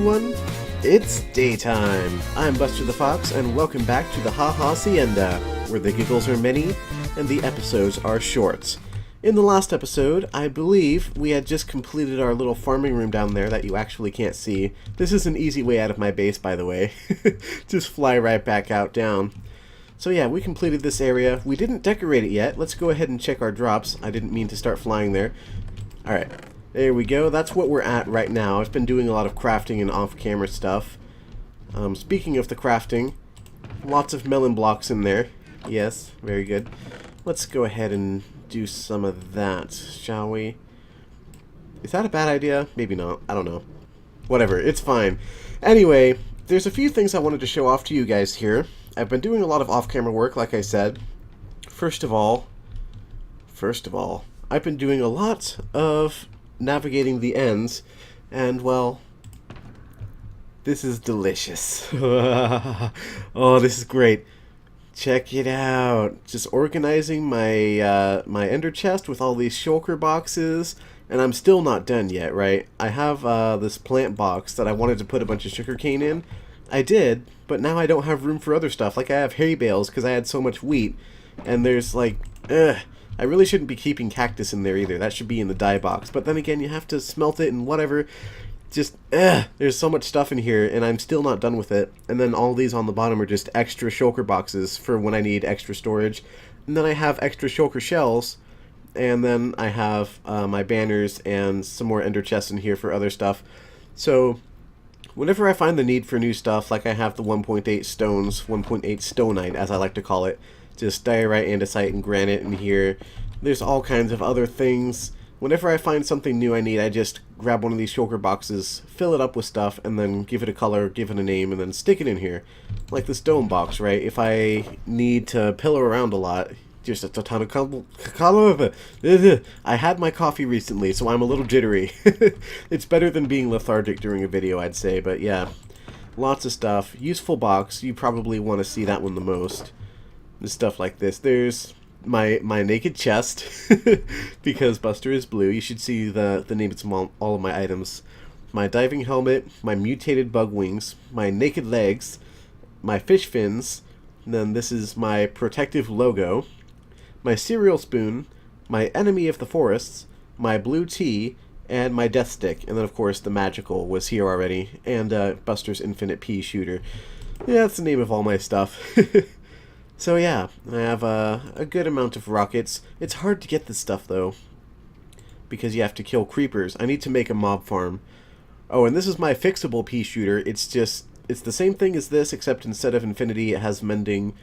everyone, it's daytime. I'm Buster the Fox, and welcome back to the HaHaCienda, where the giggles are many and the episodes are short. In the last episode, I believe we had just completed our little farming room down there that you actually can't see. This is an easy way out of my base, by the way. Just fly right back out down. So yeah, we completed this area. We didn't decorate it yet. Let's go ahead and check our drops. I didn't mean to start flying there. Alright, there we go. That's what we're at right now. I've been doing a lot of crafting and off-camera stuff. Speaking of the crafting, lots of melon blocks in there. Yes, very good. Let's go ahead and do some of that, shall we? Is that a bad idea? Maybe not. I don't know. Whatever, it's fine. Anyway, there's a few things I wanted to show off to you guys here. I've been doing a lot of off-camera work, like I said. First of all, I've been doing a lot of navigating the ends, and, well, this is delicious. Oh, this is great. Check it out. Just organizing my my ender chest with all these shulker boxes, and I'm still not done yet, right? I have this plant box that I wanted to put a bunch of sugarcane in. I did, but now I don't have room for other stuff. Like I have hay bales because I had so much wheat, and there's like, I really shouldn't be keeping cactus in there either. That should be in the dye box. But then again, you have to smelt it and whatever. Just, there's so much stuff in here, and I'm still not done with it. And then all these on the bottom are just extra shulker boxes for when I need extra storage. And then I have extra shulker shells, and then I have my banners and some more ender chests in here for other stuff. So whenever I find the need for new stuff, like I have the 1.8 stones, 1.8 stonite as I like to call it, just diorite, andesite, and granite in here. There's all kinds of other things. Whenever I find something new I need, I just grab one of these shulker boxes, fill it up with stuff, and then give it a color, give it a name, and then stick it in here. Like the stone box, right? If I need to pillar around a lot, just a ton of color. I had my coffee recently, so I'm a little jittery. It's better than being lethargic during a video, I'd say, but yeah. Lots of stuff. Useful box. You probably want to see that one the most. There's stuff like this. There's my naked chest, because Buster is blue. You should see the names of all of my items. My diving helmet, my mutated bug wings, my naked legs, my fish fins, and then this is my protective logo, my cereal spoon, my enemy of the forests, my blue tea, and my death stick. And then of course the magical was here already, and Buster's infinite pea shooter. Yeah, that's the name of all my stuff. So yeah, I have a good amount of rockets. It's hard to get this stuff though, because you have to kill creepers. I need to make a mob farm. Oh, and this is my fixable pea shooter. It's the same thing as this, except instead of infinity, it has mending,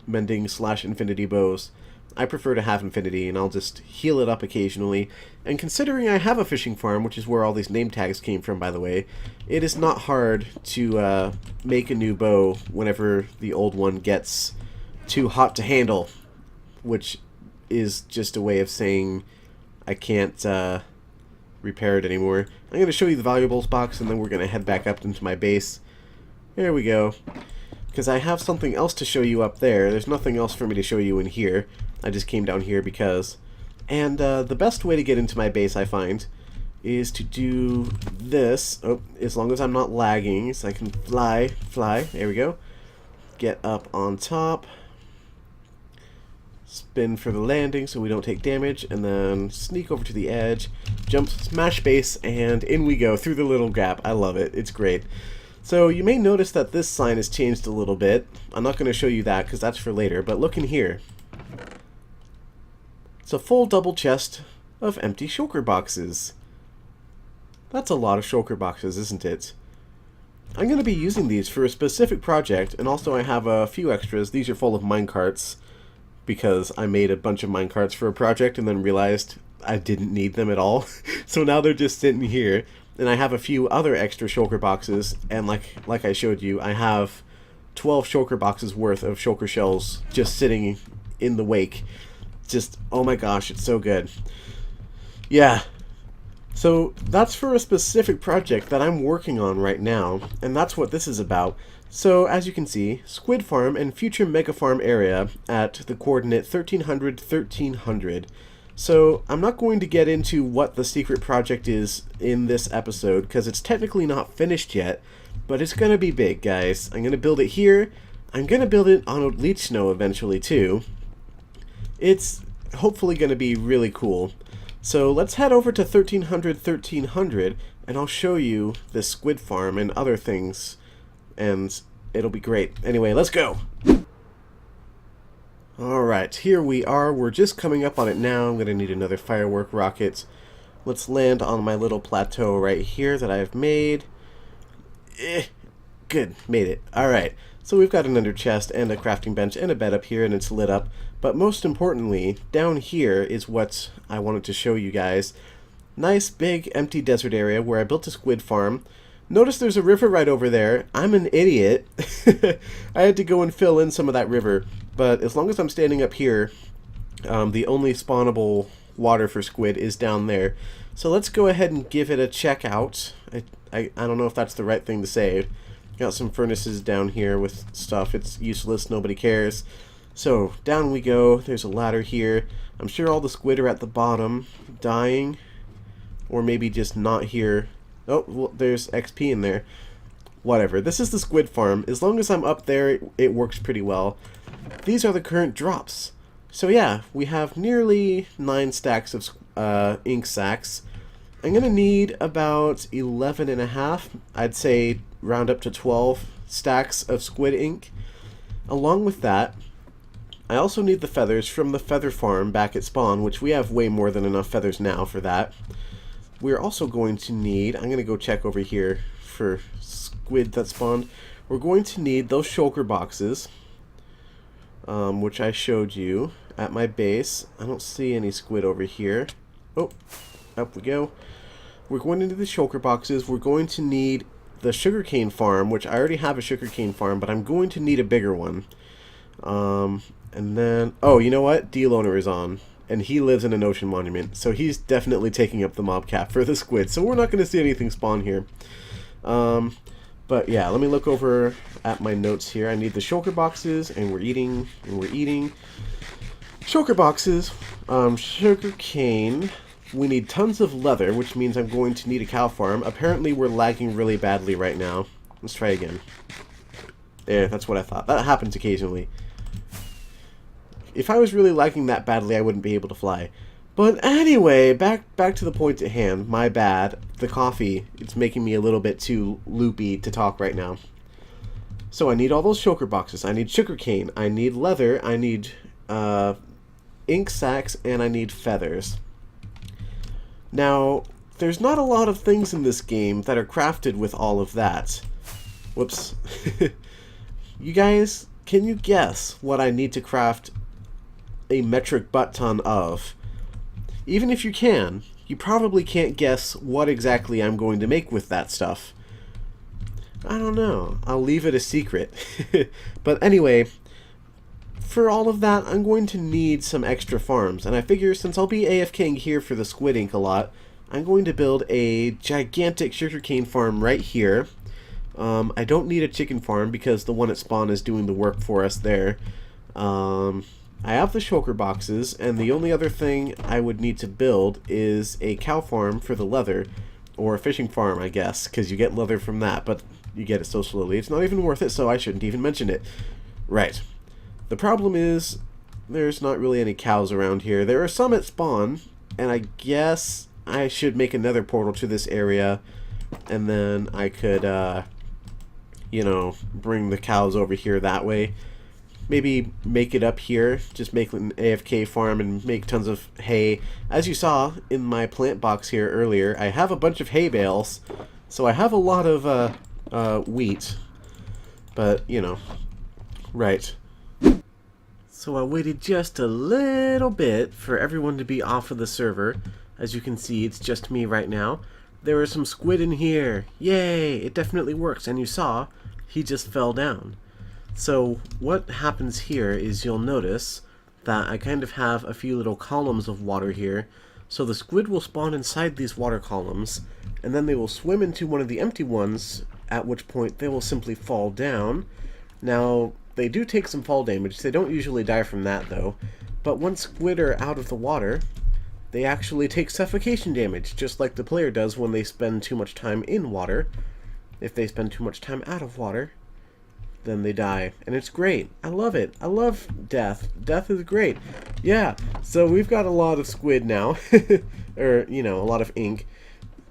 mending/infinity bows. I prefer to have infinity, and I'll just heal it up occasionally. And considering I have a fishing farm, which is where all these name tags came from, by the way, it is not hard to make a new bow whenever the old one gets too hot to handle, which is just a way of saying I can't repair it anymore. I'm going to show you the valuables box, and then we're going to head back up into my base. There we go. Because I have something else to show you up there. There's nothing else for me to show you in here. I just came down here because. And the best way to get into my base, I find, is to do this. Oh, as long as I'm not lagging, so I can fly. There we go. Get up on top. Spin for the landing so we don't take damage. And then sneak over to the edge. Jump, smash base, and in we go through the little gap. I love it. It's great. So you may notice that this sign has changed a little bit. I'm not going to show you that because that's for later, but look in here. It's a full double chest of empty shulker boxes. That's a lot of shulker boxes, isn't it? I'm going to be using these for a specific project, and also I have a few extras. These are full of minecarts because I made a bunch of minecarts for a project and then realized I didn't need them at all. So now they're just sitting here. And I have a few other extra shulker boxes, and like I showed you, I have 12 shulker boxes worth of shulker shells just sitting in the wake. Just, oh my gosh, it's so good. Yeah. So that's for a specific project that I'm working on right now, and that's what this is about. So as you can see, Squid Farm and future Mega Farm area at the coordinate 1300, 1300. So I'm not going to get into what the secret project is in this episode because it's technically not finished yet, but it's going to be big, guys. I'm going to build it here. I'm going to build it on a leech snow eventually too. It's hopefully going to be really cool. So let's head over to 1300 and I'll show you the squid farm and other things, and it'll be great. Anyway, let's go! Alright, here we are. We're just coming up on it now. I'm going to need another firework rocket. Let's land on my little plateau right here that I've made. Good, made it. Alright, so we've got an ender chest and a crafting bench and a bed up here, and it's lit up. But most importantly, down here is what I wanted to show you guys. Nice big empty desert area where I built a squid farm. Notice there's a river right over there. I'm an idiot. I had to go and fill in some of that river. But as long as I'm standing up here, the only spawnable water for squid is down there. So let's go ahead and give it a check out. I don't know if that's the right thing to say. Got some furnaces down here with stuff. It's useless. Nobody cares. So down we go. There's a ladder here. I'm sure all the squid are at the bottom, dying. Or maybe just not here. Oh, well, there's XP in there. Whatever. This is the squid farm. As long as I'm up there, it works pretty well. These are the current drops. So yeah, we have nearly 9 stacks of ink sacks. I'm going to need about 11.5, I'd say round up to 12 stacks of squid ink. Along with that, I also need the feathers from the feather farm back at spawn, which we have way more than enough feathers now for that. We're also going to need, I'm going to go check over here for squid that spawned. We're going to need those shulker boxes, which I showed you at my base. I don't see any squid over here. Oh, up we go. We're going into the shulker boxes. We're going to need the sugarcane farm, which I already have a sugarcane farm, but I'm going to need a bigger one. And then, oh, you know what? D-Loner is on, and he lives in an ocean monument, so he's definitely taking up the mob cap for the squid, so we're not going to see anything spawn here. But yeah, let me look over at my notes here. I need the shulker boxes, and we're eating. Shulker boxes, sugar cane. We need tons of leather, which means I'm going to need a cow farm. Apparently we're lagging really badly right now. Let's try again. There, that's what I thought. That happens occasionally. If I was really lagging that badly, I wouldn't be able to fly. But anyway, back to the point at hand. My bad. The coffee, it's making me a little bit too loopy to talk right now. So I need all those shulker boxes. I need sugarcane. I need leather. I need ink sacks. And I need feathers. Now, there's not a lot of things in this game that are crafted with all of that. Whoops. You guys, can you guess what I need to craft a metric butt ton of? Even if you can, you probably can't guess what exactly I'm going to make with that stuff. I don't know. I'll leave it a secret. But anyway, for all of that, I'm going to need some extra farms. And I figure since I'll be AFKing here for the squid ink a lot, I'm going to build a gigantic sugarcane farm right here. I don't need a chicken farm because the one at spawn is doing the work for us there. I have the shulker boxes, and the only other thing I would need to build is a cow farm for the leather, or a fishing farm, I guess, because you get leather from that, but you get it so slowly. It's not even worth it, so I shouldn't even mention it. Right. The problem is, there's not really any cows around here. There are some at spawn, and I guess I should make another portal to this area, and then I could, you know, bring the cows over here that way. Maybe make it up here, just make an AFK farm and make tons of hay. As you saw in my plant box here earlier, I have a bunch of hay bales, so I have a lot of wheat, but, you know, right. So I waited just a little bit for everyone to be off of the server. As you can see, it's just me right now. There are some squid in here. Yay! It definitely works, and you saw, he just fell down. So what happens here is you'll notice that I kind of have a few little columns of water here. So the squid will spawn inside these water columns, and then they will swim into one of the empty ones, at which point they will simply fall down. Now, they do take some fall damage. They don't usually die from that, though. But once squid are out of the water, they actually take suffocation damage, just like the player does when they spend too much time in water. If they spend too much time out of water, then they die. And it's great. I love it. I love death. Death is great. Yeah, so we've got a lot of squid now. Or, you know, a lot of ink.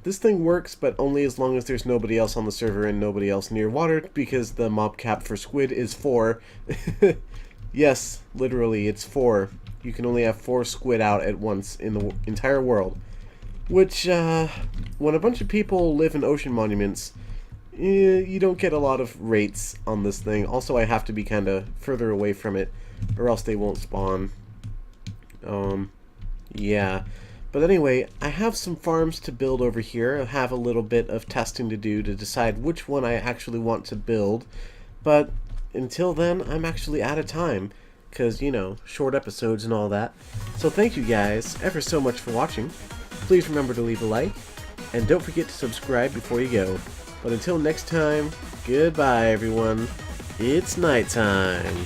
This thing works, but only as long as there's nobody else on the server and nobody else near water, because the mob cap for squid is 4. Yes, literally, it's 4. You can only have 4 squid out at once in the entire world. Which, when a bunch of people live in ocean monuments, you don't get a lot of rates on this thing. Also, I have to be kind of further away from it, or else they won't spawn. Yeah. But anyway, I have some farms to build over here. I have a little bit of testing to do to decide which one I actually want to build. But until then, I'm actually out of time. Because, you know, short episodes and all that. So thank you guys ever so much for watching. Please remember to leave a like. And don't forget to subscribe before you go. But until next time, goodbye everyone. It's nighttime.